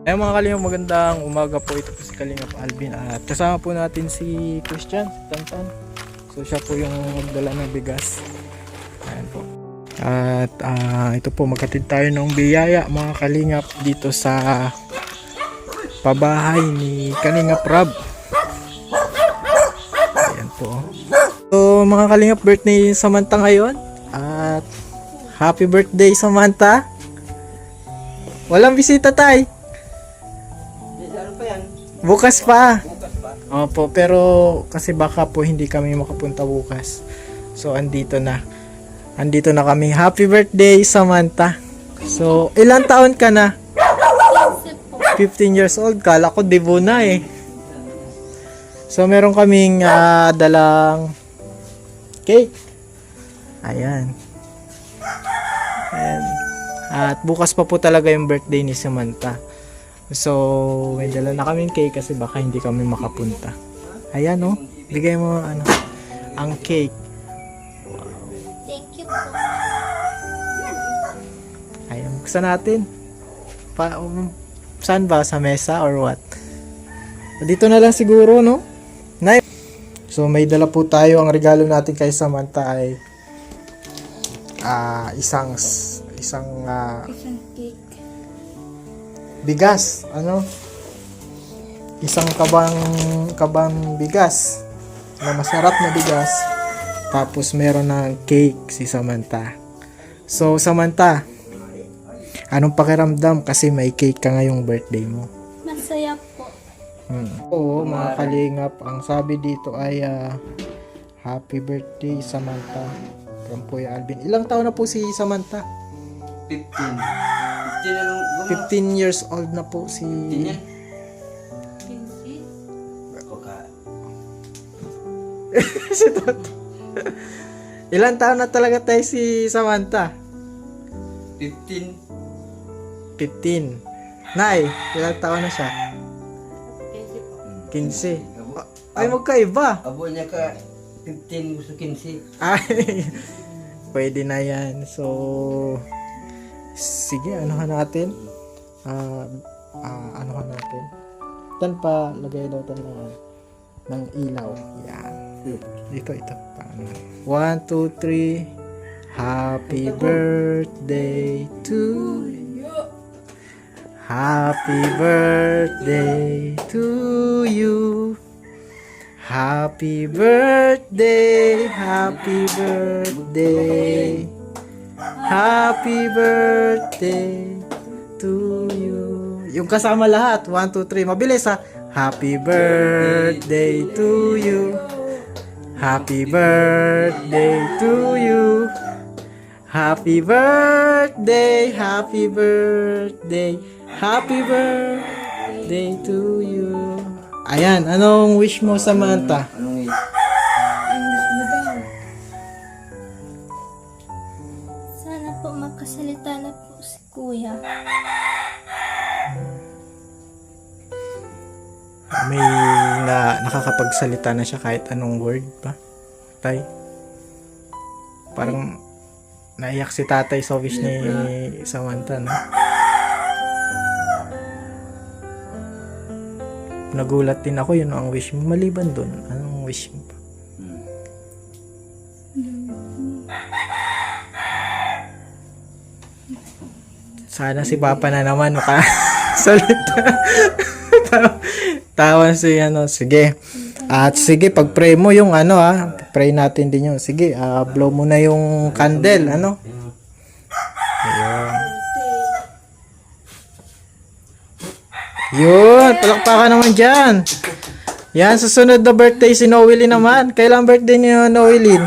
Ay mga kalingap, magandang umaga po. Ito po si Kalingap Alvin at kasama po natin si Christian Tantan. So siya po yung magdala ng bigas. Ayan po. At ito po, magkatid tayo ng biyaya mga kalingap dito sa pabahay ni Kalingap Rob. Ayan po. So mga kalingap, birthday Samantha ngayon. At happy birthday Samantha. Walang bisita tay. Bukas pa. Opo, pero kasi baka po hindi kami makapunta bukas. So andito na. Andito na kami. Happy birthday Samantha. So ilang taon ka na? 15 years old. Kala ko debo na eh. So meron kaming dalang cake. Ayan. Ayan. At bukas pa po talaga yung birthday ni Samantha. So, may dala na kaming cake kasi baka hindi kami makapunta. Ayan oh, bigay mo ang cake. Thank you po. Ayan, buksan natin. Saan ba? Sa mesa or what? Dito na lang siguro, no? Nice. So, may dala po tayo. Ang regalo natin kay Samantha ay isang cake. bigas, isang kabang bigas na masarap na bigas, tapos meron ng cake si Samantha. So Samantha, anong pakiramdam kasi may cake ka ngayong birthday mo? Masaya po. Oo mga kalingap, ang sabi dito ay happy birthday Samantha from Kuya Alvin. Ilang taon na po si Samantha? 15 years old na po si... si Toto. Ilan taon na talaga tayo si Samantha? 15. Nay, ilang taon na siya? 15. Ay, magkaiba. Abo niya ka 15 gusto 15. Ay, pwede na yan. So, sige, anuhan natin. Anuhan natin. Tan pa, lagay daw tan ng ilaw. Yan. Ito. 1, 2, 3. Happy birthday to you. Happy birthday to you. Happy birthday. Happy birthday. Happy birthday to you. Yung kasama lahat. 1, 2, 3. Mabilis ha. Happy birthday to you. Happy birthday to you. Happy birthday. Happy birthday. Happy birthday to you. Ayan. Anong wish mo, Samantha? Anong Sana po makasalita na po si Kuya. May nakakapagsalita na siya kahit anong word pa. Tay. Parang naiyak si tatay sa wish ni Samantha, no? Nagulat din ako, yun ang wish mo. Maliban dun, anong wish mo pa? Sana si Papa na naman makasalita. Tawa si sige. At sige, pag-pray mo yung pray natin din yun. Sige, blow mo na yung candle, Ayun. Yun, palakpakan naman dyan. Yan, susunod na birthday si Noelyn naman. Kailan birthday ni Noelyn?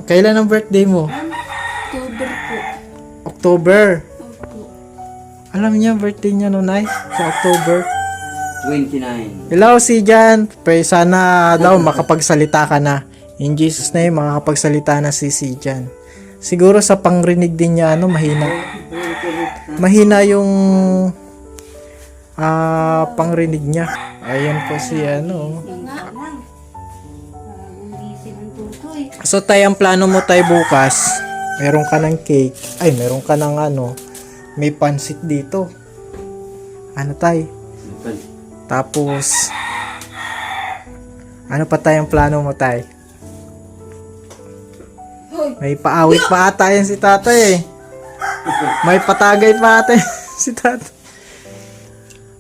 Kailan ang birthday mo? October po. October. Opo. Alam niya, birthday niya no, Nay? Sa October. 29. Hello, si Jan. Pray sana daw makapagsalita ka na. In Jesus' name, makakapagsalita na si Jan. Siguro sa pangrinig din niya, mahina. Mahina yung pangrinig niya. Ayan po si So tayo, ang plano mo tayo bukas, Meron ka ng cake. Ay, meron ka ng ano. May pansit dito. Ano tay? Tapos, ano pa tayong plano mo tay? May paawit pa ata yan si tatay eh. May patagay pa ata yan si tatay.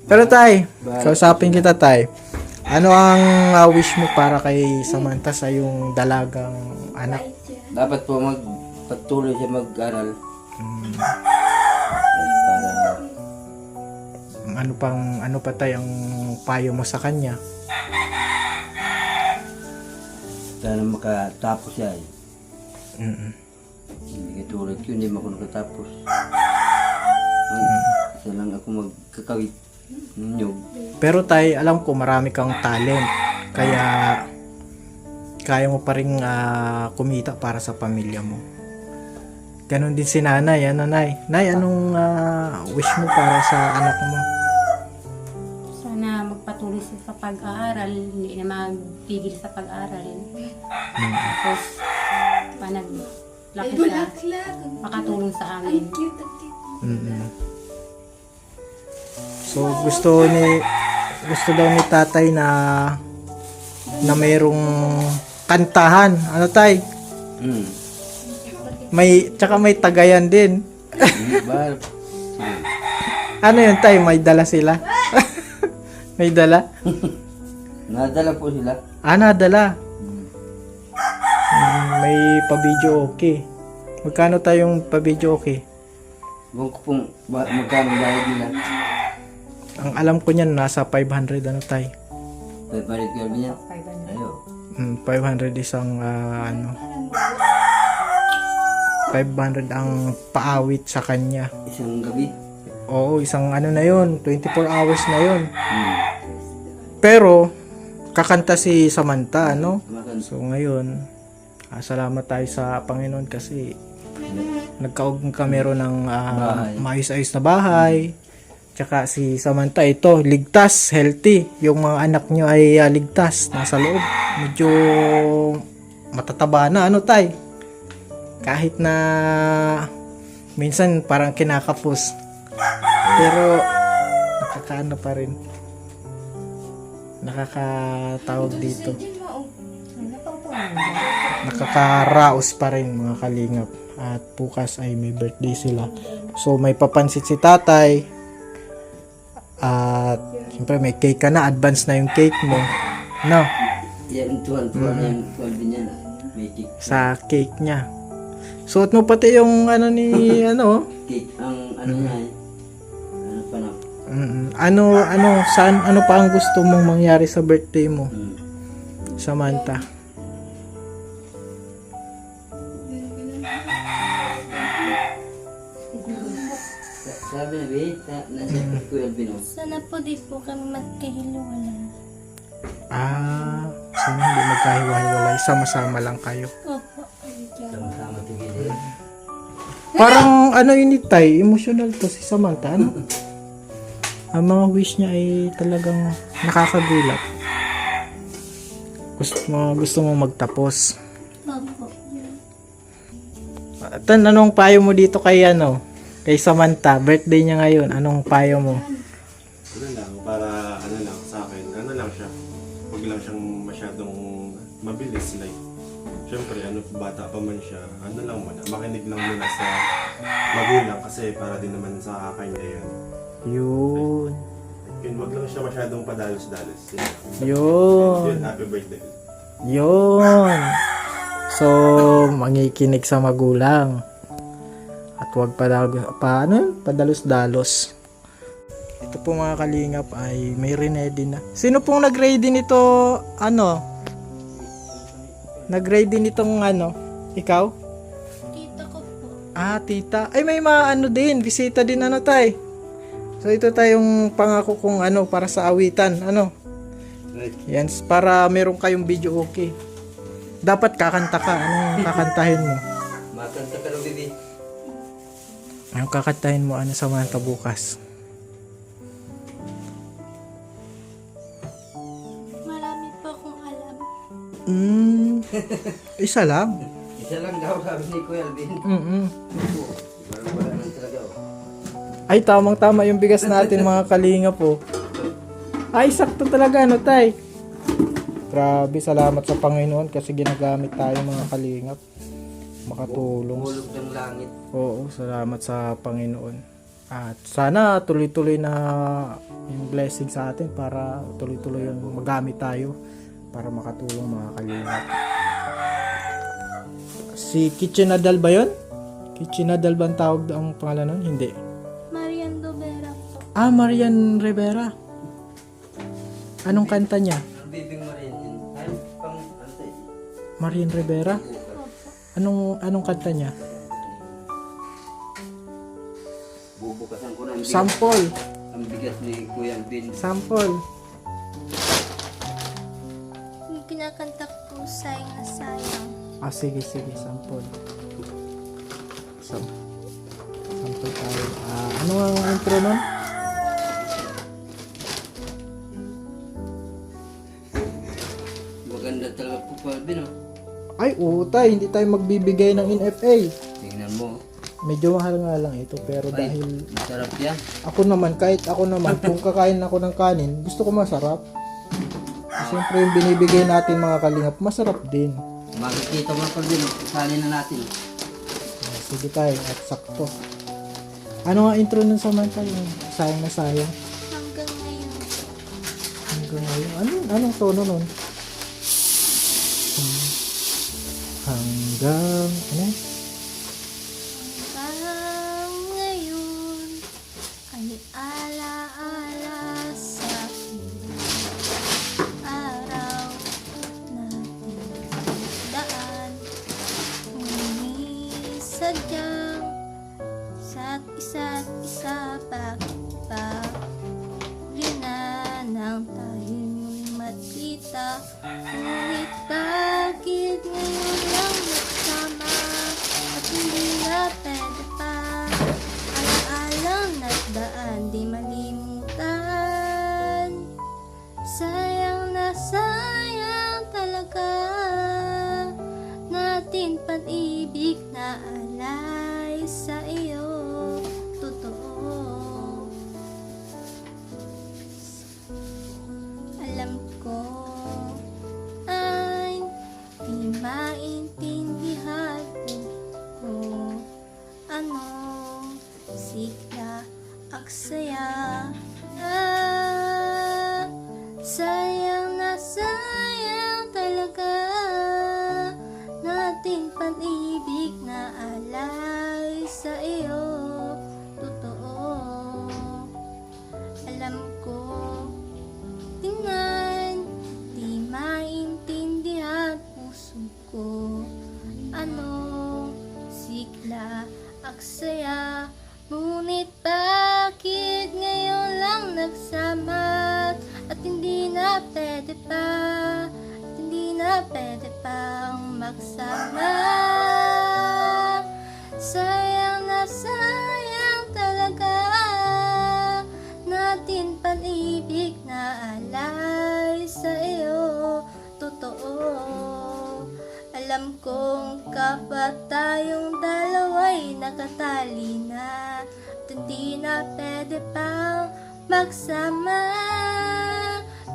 Pero tay, kausapin kita tay. Ano ang wish mo para kay Samantha sa yung dalagang anak? Dapat po magpatuloy siya mag-aral. Para Ano pa tay ang payo mo sa kanya? sana makatapos siya eh. Mm-mm. Hindi katulad ko, hindi mo ako nakatapos. Isa lang ako magkakawit ng nyug. Pero tay, alam ko marami kang talent. Kaya kaya mo pa rin kumita para sa pamilya mo. Ganon din si nanay. Ano nay? Nay, anong wish mo para sa anak mo? Sana magpatuloy siya sa pag-aaral, hindi na magpigil sa pag-aaral. Tapos, panaglaki siya, makatulong sa amin. Mm-mm. So gusto daw ni tatay na mayroong kantahan. Ano tay? Tsaka may tagayan din. Bahal. Ano yun tay? May dala sila? May dala? Nadala po sila. Nadala. May pa-video okay. Magkano tayong pa-video okay? Huwag ko pong magkano bayad nila. Ang alam ko niyan nasa 500 ano tay? May balik ko niya. Ayo. 500 isang 500 ang paawit sa kanya. Isang gabi. Oo, isang na yun. 24 hours na yun. Pero, kakanta si Samantha, no? So, ngayon, salamat tayo sa Panginoon kasi nagkaog kami ron ng maayos-ayos na bahay. Tsaka si Samantha ito, ligtas, healthy. Yung mga anak nyo ay ligtas, nasa loob. Medyo matataba na, ano tay? Kahit na minsan parang kinakapos. Pero nakakaano pa rin. Nakakatawag dito. Nakakaraos pa rin mga kalingap. At bukas ay may birthday sila. So may papansit si tatay. At siyempre may cake ka na. Advance na yung cake mo. No? Yan, 12 yan. 12 din yan. May cake. Sa cake niya. Suot mo pati yung ni Cake ang nga eh. Ano pa na? Ano pa ang gusto mong mangyari sa birthday mo? Samantha. Sabi na, wait. Nasa Kuya Albino. Sana po di po kami magkahiluwala. Sana hindi magkahiwa-hiwalay. Sama-sama lang kayo. Opo. Sama-sama tigil. Parang yun tay, emotional to si Samantha, ano? Ang mga wish niya ay talagang nakakagulat. Gusto mo magtapos. Opo. Anong payo mo dito kay kay Samantha? Birthday niya ngayon. Anong payo mo? Para sa akin, lang siya. Huwag lang siyang masyadong mabilis. Like, syempre, bata pa man siya, lang muna. Makinig lang muna sa magulang kasi para din naman sa kanya yun. Yun. Yun, wag lang siya masyadong padalos-dalos. Yun. Yun, happy birthday. Yun. So, mangikinig sa magulang. At huwag padalos-dalos. Ito po mga kalingap ay may ready na. Sino pong nag-ready nito? Nag-ready nitong Ikaw? Tita ko po. Tita. Ay, may mga din. Bisita din tay. So, ito tayong pangako kung para sa awitan. Yan, para meron kayong video okay. Dapat kakanta ka. Anong kakantahin mo? Makanta ka lang, baby. Anong kakantahin mo? Samantha bukas? Marami po akong alam. Isa lang. Isa lang daw sabi ni Kuya Alvin. Wala nang talaga. Ay, tamang-tama yung bigas natin mga kalinga po. Ay, sakto talaga, no, tay? Grabe, salamat sa Panginoon kasi ginagamit tayo mga kalingap. Makatulong. Hulog ng langit. Oo, salamat sa Panginoon. At sana tuloy-tuloy na yung blessing sa atin para tuloy-tuloy yung magamit tayo para makatulong mga kalingap. Si Kitchenadal ba yun? Kitchenadal ba ang tawag ang pangalan nun? Hindi. Marian Dobera po. Ah, Marian Rivera. Anong kanta niya? Ang bibing mo rin yun. Ay, pang ano tayo? Marian Rivera? Anong kanta niya? Bubukasan ko na ang bigas. Sample. Ang bigas ni Kuya Alvin. Sample. Yung kinakanta ko, sayang na sayang. Ah, sige, sample. Sample tayo. Ano ang intro nun? Maganda talaga po Kuya Alvin, oh. Ay, oo tay, hindi tayo magbibigay ng NFA. Tingnan mo. Medyo mahal nga lang ito, pero Ay, dahil masarap yan. ako naman, kung kakain ako ng kanin, gusto ko masarap. Siyempre yung binibigay natin mga kalingap, masarap din. Makikita mo Kuya Alvin, sali na natin. Sige tayo, at sakto. Ano nga intro nun Samantha? Yung sayang na sayang. Hanggang ngayon. Hanggang ngayon. Anong tono nun? Hanggang, ano? Hanggang ngayon ay alaala sa araw natin daan. Ngunit sadyang isa't isa pa rin na nang tayo muling makita. Ngunit bakit ngayon lang nagsama at hindi na pwede pa? Alaalang nagdaan di malimutan. Sayang na sayang talaga natin pag-ibig na alay sa iyo. Totoo. Alam ko ay di maintindihan ko ano sikla aksaya. Sayang na sayang talaga natin pag-ibig na alay sa iyo. Totoo. Alam ko tingnan di maintindihan puso ko ano sikla aksaya. Ngunit bakit ngayon lang nagsama at hindi na pwede pa, at hindi na pwede pang magsama. Sayang na sayang talaga natin pag-ibig na alay sa iyo. Totoo. Alam kong kapag tayong dalawa'y nakatali na at hindi na pwede pang magsama.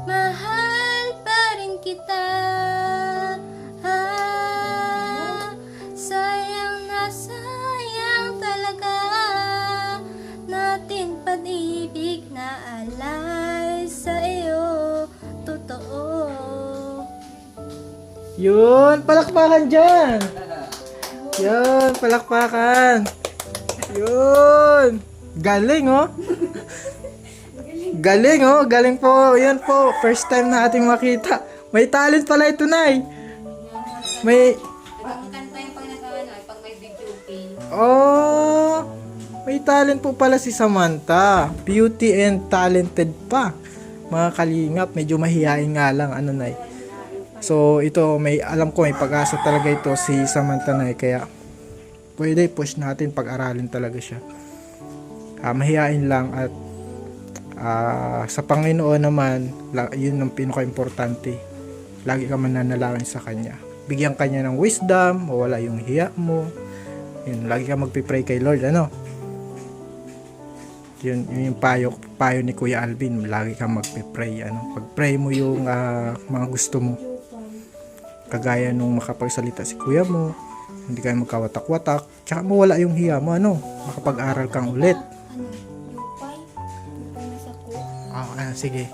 Mahal pa rin kita. Sayang na sayang talaga natin pag-ibig na alay sa iyo. Totoo. Yun, palakpakan dyan. Yun, palakpakan. Yun. Galing, oh. Galing, oh. Galing po. Yan po. First time na ating makita. May talent pala ito, Nay. May... Ang kanta yung pag pag may video okay. Oh, may talent po pala si Samantha. Beauty and talented pa. Mga kalingap, medyo mahihain nga lang. Ano, Nay. So, ito, alam ko may pag-asa talaga ito si Samantha, Nay. Kaya, pwede push natin pag-aralin talaga siya. Mahihain lang at sa Panginoon naman, yun ang pinaka-importante. Lagi ka mananalangin sa Kanya. bigyan ka niya ng wisdom, mawala yung hiya mo. Yun, lagi ka magpipray kay Lord, ano? Yun yung payo ni Kuya Alvin, lagi kang magpipray, ano? Pag-pray mo yung mga gusto mo. Kagaya nung makapagsalita si kuya mo, hindi kayo magkawatak-watak, tsaka mawala yung hiya mo, ano? Makapag-aral kang ulit. Yupay. Yupay na sa ko. Sige.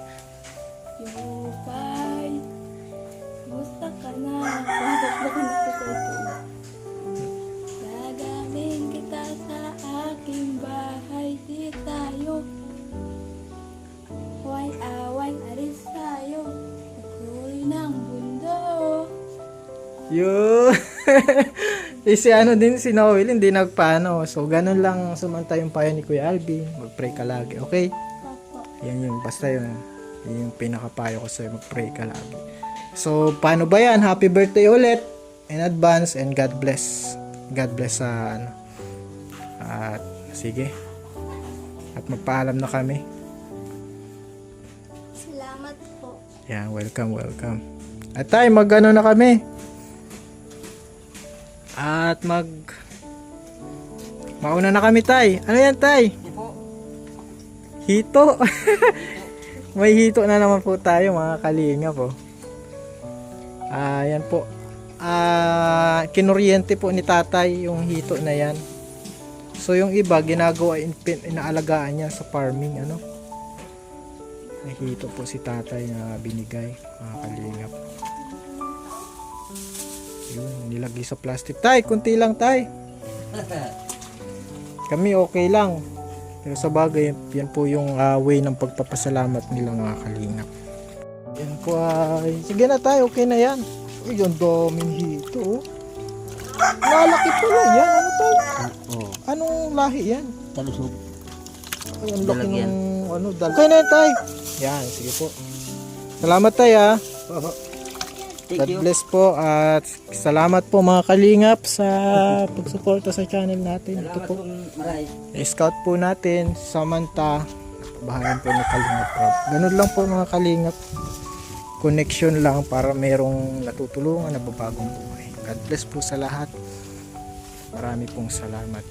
Yupay. Gusto ka na. Bakit ba ka nagkukuto? Dadalhin kita sa aking bahay. Di tayo. Away-away, alis tayo. Pagkuloy ng mundo. Yun. Si ano din, si Noel, hindi nagpaano. So, ganun lang sumanta yung payo ni Kuya Alvin. Mag-pray ka lagi, okay? Papa. Yan yun, basta yun. Yun yung pinakapayo ko sa'yo, mag-pray ka lagi. So, paano ba yan? Happy birthday ulit in advance and God bless. God bless sa ano. At sige. At magpaalam na kami. Salamat po. Yan, welcome. At tayo, mag-ano na kami. At mauna na kami, tay. Ano yan, tay? Hito. May hito na naman po tayo, mga kalinga po. Yan po. Kinuryente po ni tatay yung hito na yan. So yung iba ginagawa, inaalagaan niya sa farming, ano. May hito po si tatay na binigay, mga kalinga po. Yun, nilagay sa plastic. Tay, kunti lang, tay. Kami okay lang. Pero sa bagay, yan po yung way ng pagpapasalamat nila, mga kalingap. Yan po ay... Sige na, tay, okay na yan. Uy, yung daming hito, oh. Lalaki po lang yan. Ano, tay? Oo. Anong lahi yan? Talusog. Ay, ang laki Dalag yan. ng ano, dalag. Okay na yan, tay. Yan, sige po. Salamat, tay, ah. Thank God you. bless po at salamat po, mga kalingap, sa pagsuporta sa channel natin. Ito Salamat po, po maray. scout po natin, Samantha. Bahayan po ni Kalingap Rob. Ganun lang po, mga kalingap. Connection lang para merong natutulungan na babagong buhay. God bless po sa lahat. Marami pong salamat.